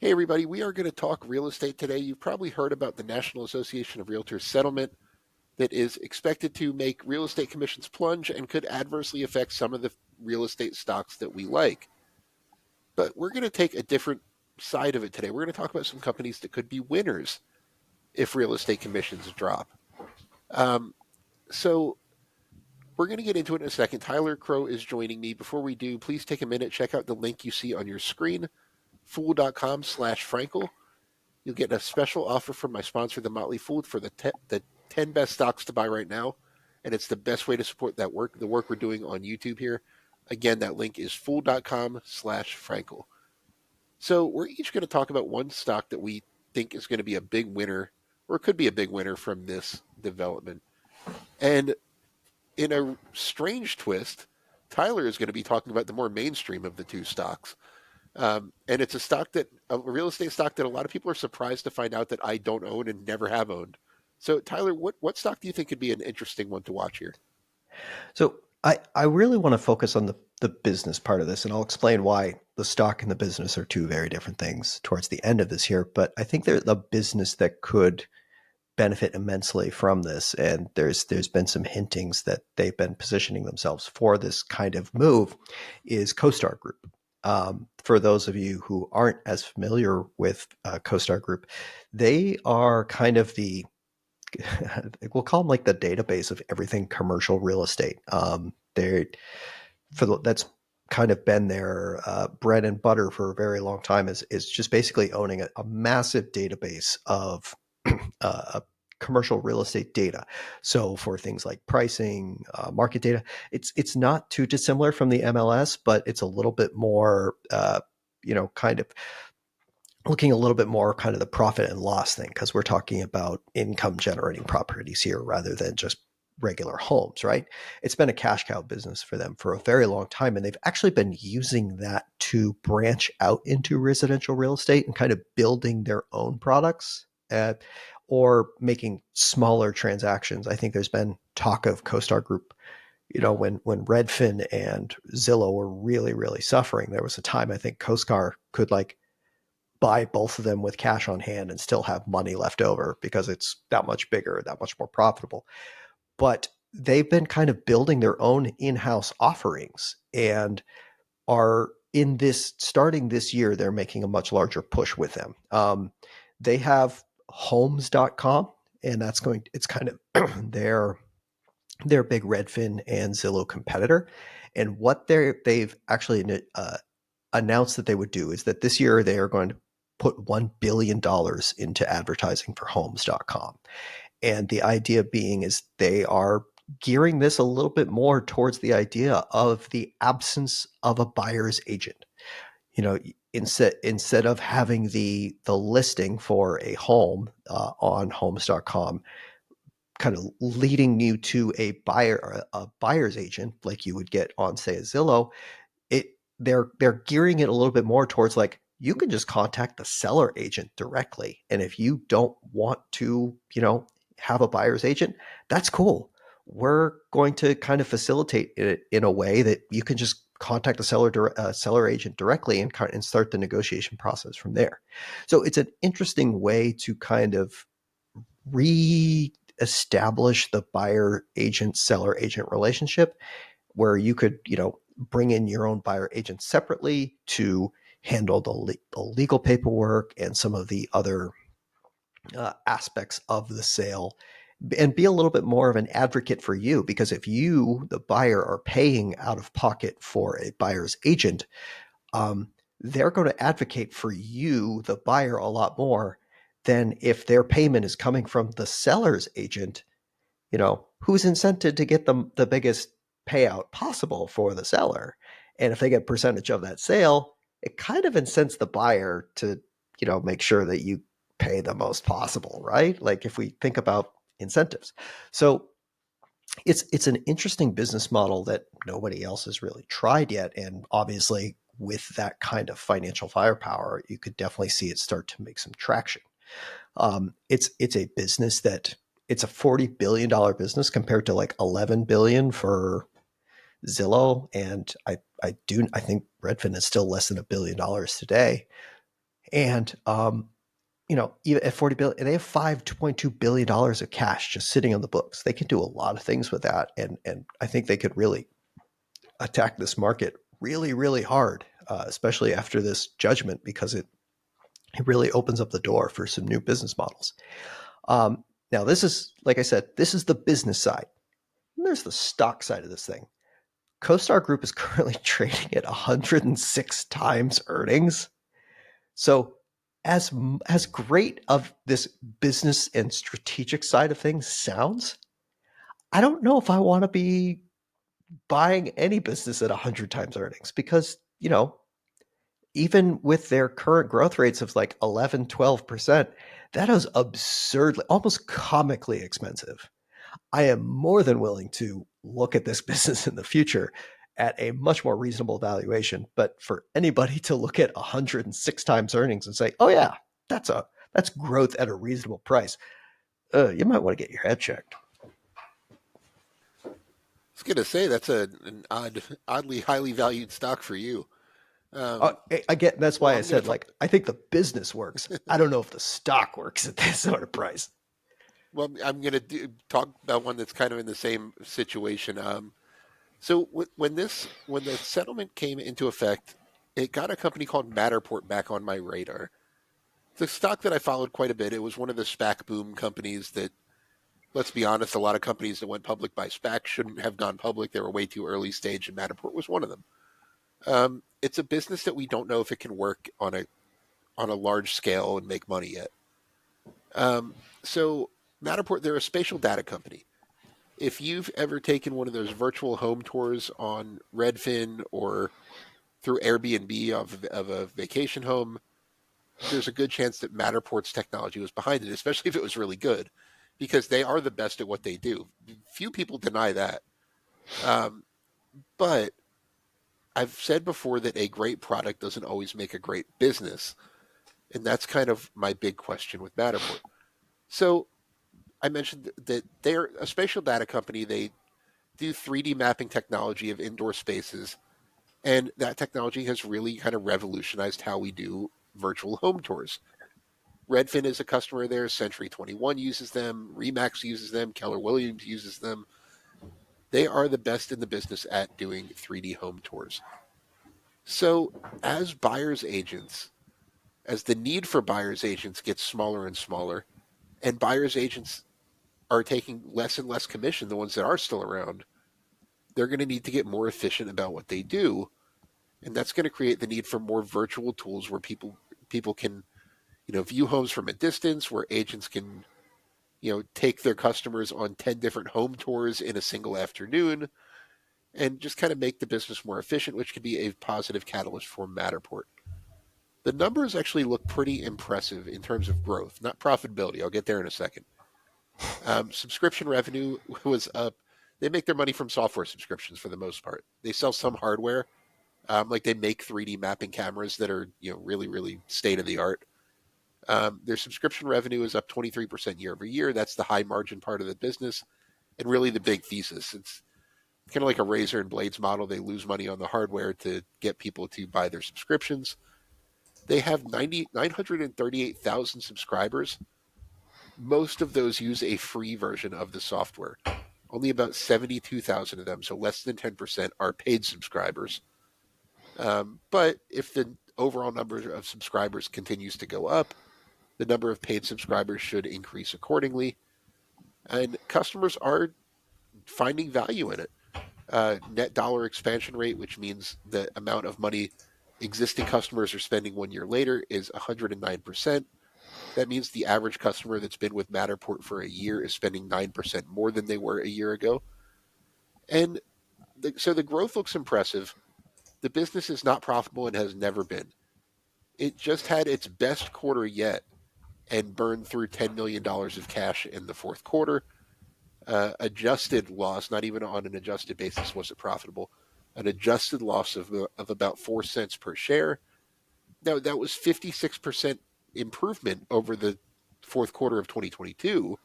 Hey, everybody, we are going to talk real estate today. You've probably heard about the National Association of Realtors settlement that is expected to make real estate commissions plunge and could adversely affect some of the real estate stocks that we like. But we're going to take a different side of it today. We're going to talk about some companies that could be winners if real estate commissions drop. Um, so we're going to get into it in a second. Tyler Crow is joining me. Before we do, please take a minute, check out the link you see on your screen, fool.com/Frankel. You'll get a special offer from my sponsor, The Motley Fool, for the 10 best stocks to buy right now. And it's the best way to support the work we're doing on YouTube here. Again, that link is fool.com/Frankel. So we're each going to talk about one stock that we think is going to be a big winner, or could be a big winner from this development. And in a strange twist, Tyler is going to be talking about the more mainstream of the two stocks. And it's a real estate stock that a lot of people are surprised to find out that I don't own and never have owned. So, Tyler, what stock do you think could be an interesting one to watch here? So I really want to focus on the business part of this, and I'll explain why the stock and the business are two very different things towards the end of this here. But I think there's a business that could benefit immensely from this, and there's been some hintings that they've been positioning themselves for this kind of move. Is CoStar Group. For those of you who aren't as familiar with CoStar Group, they are kind of the we'll call them like the database of everything commercial real estate. They're that's kind of been their bread and butter for a very long time. Is just basically owning a massive database of commercial real estate data. So for things like pricing, market data, it's not too dissimilar from the MLS, but it's a little bit more, kind of looking a little bit more kind of the profit and loss thing, because we're talking about income generating properties here rather than just regular homes, right? It's been a cash cow business for them for a very long time, and they've actually been using that to branch out into residential real estate and kind of building their own products or making smaller transactions. I think there's been talk of CoStar Group, when Redfin and Zillow were really, really suffering. There was a time I think CoStar could like buy both of them with cash on hand and still have money left over because it's that much bigger, that much more profitable. But they've been kind of building their own in-house offerings and are in this starting this year, they're making a much larger push with them. They have homes.com, and it's kind of their big Redfin and Zillow competitor. And what they've actually announced that they would do is that this year they are going to put $1 billion into advertising for homes.com. And the idea being is they are gearing this a little bit more towards the idea of the absence of a buyer's agent. Instead of having the listing for a home on homes.com kind of leading you to a buyer's agent like you would get on, say, a Zillow, they're gearing it a little bit more towards like you can just contact the seller agent directly, and if you don't want to have a buyer's agent, that's cool. We're going to kind of facilitate it in a way that you can just contact the seller agent directly and start the negotiation process from there. So it's an interesting way to kind of re-establish the buyer agent seller agent relationship, where you could bring in your own buyer agent separately to handle the legal paperwork and some of the other aspects of the sale, and be a little bit more of an advocate for you. Because if you, the buyer, are paying out of pocket for a buyer's agent, they're going to advocate for you, the buyer, a lot more than if their payment is coming from the seller's agent, who's incented to get the biggest payout possible for the seller. And if they get percentage of that sale, it kind of incents the buyer to, make sure that you pay the most possible, right? Like if we think about incentives. So it's an interesting business model that nobody else has really tried yet. And obviously with that kind of financial firepower, you could definitely see it start to make some traction. It's a business that it's a $40 billion business compared to like 11 billion for Zillow. And I think Redfin is still less than $1 billion today. And even at 40 billion, they have $5.2 billion of cash just sitting on the books. They can do a lot of things with that, and I think they could really attack this market really, really hard, especially after this judgment, because it really opens up the door for some new business models. Now, this is, like I said, this is the business side. And there's the stock side of this thing. CoStar Group is currently trading at 106 times earnings. So, as great of this business and strategic side of things sounds, I don't know if I want to be buying any business at 100 times earnings, because, even with their current growth rates of like 11, 12%, that is absurdly, almost comically expensive. I am more than willing to look at this business in the future at a much more reasonable valuation. But for anybody to look at 106 times earnings and say, "Oh yeah, that's growth at a reasonable price," you might want to get your head checked. I was gonna say that's an oddly highly valued stock for you. Uh, Um, Again, that's well, why I I'm gonna said, talk. like, I think the business works. I don't know if the stock works at this sort of price. Well, I'm gonna talk about one that's kind of in the same situation. So when the settlement came into effect, it got a company called Matterport back on my radar. It's a stock that I followed quite a bit. It was one of the SPAC boom companies that, let's be honest, a lot of companies that went public by SPAC shouldn't have gone public. They were way too early stage, and Matterport was one of them. It's a business that we don't know if it can work on a large scale and make money yet. So Matterport, they're a spatial data company. If you've ever taken one of those virtual home tours on Redfin or through Airbnb of a vacation home, there's a good chance that Matterport's technology was behind it, especially if it was really good, because they are the best at what they do. Few people deny that. Um, but I've said before that a great product doesn't always make a great business. And that's kind of my big question with Matterport. So I mentioned that they're a spatial data company. They do 3D mapping technology of indoor spaces. And that technology has really kind of revolutionized how we do virtual home tours. Redfin is a customer there. Century 21 uses them. Remax uses them. Keller Williams uses them. They are the best in the business at doing 3D home tours. So, as buyer's agents, as the need for buyer's agents gets smaller and smaller, and buyer's agents are taking less and less commission, the ones that are still around, they're going to need to get more efficient about what they do. And that's going to create the need for more virtual tools where people can, view homes from a distance, where agents can, take their customers on 10 different home tours in a single afternoon and just kind of make the business more efficient, which could be a positive catalyst for Matterport. The numbers actually look pretty impressive in terms of growth, not profitability. I'll get there in a second. Subscription revenue was up. They make their money from software subscriptions for the most part. They sell some hardware, like they make 3D mapping cameras that are really really state of the art. Their subscription revenue is up 23% year over year. That's the high margin part of the business, and really the big thesis. It's kind of like a razor and blades model. They lose money on the hardware to get people to buy their subscriptions. They have 938,000 subscribers. Most of those use a free version of the software. Only about 72,000 of them, so less than 10%, are paid subscribers. But if the overall number of subscribers continues to go up, the number of paid subscribers should increase accordingly. And customers are finding value in it. Net dollar expansion rate, which means the amount of money existing customers are spending 1 year later, is 109%. That means the average customer that's been with Matterport for a year is spending 9% more than they were a year ago. And so the growth looks impressive. The business is not profitable and has never been. It just had its best quarter yet and burned through $10 million of cash in the fourth quarter. Adjusted loss, not even on an adjusted basis was it profitable, an adjusted loss of about 4 cents per share. Now, that was 56% improvement over the fourth quarter of 2022,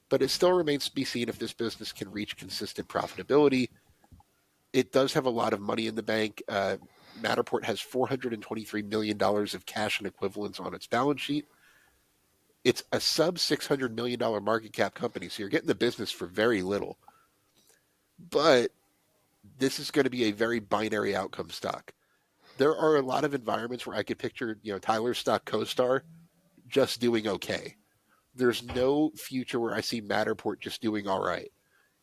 but it still remains to be seen if this business can reach consistent profitability. It does have a lot of money in the bank. Matterport has $423 million of cash and equivalents on its balance sheet. It's a sub $600 million market cap company, so you're getting the business for very little. But this is going to be a very binary outcome stock. There are a lot of environments where I could picture, Tyler's stock CoStar just doing okay. There's no future where I see Matterport just doing all right.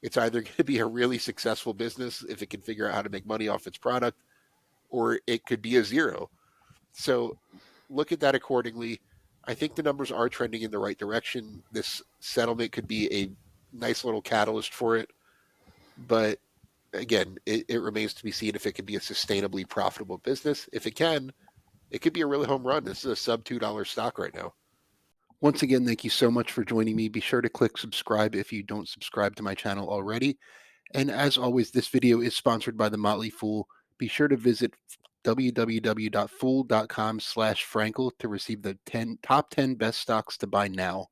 It's either going to be a really successful business if it can figure out how to make money off its product, or it could be a zero. So look at that accordingly. I think the numbers are trending in the right direction. This settlement could be a nice little catalyst for it. But again, it remains to be seen if it can be a sustainably profitable business. If it can, it could be a really home run. This is a sub $2 stock right now. Once again, thank you so much for joining me. Be sure to click subscribe if you don't subscribe to my channel already. And as always, this video is sponsored by the Motley Fool. Be sure to visit www.fool.com/Frankel to receive the top 10 best stocks to buy now.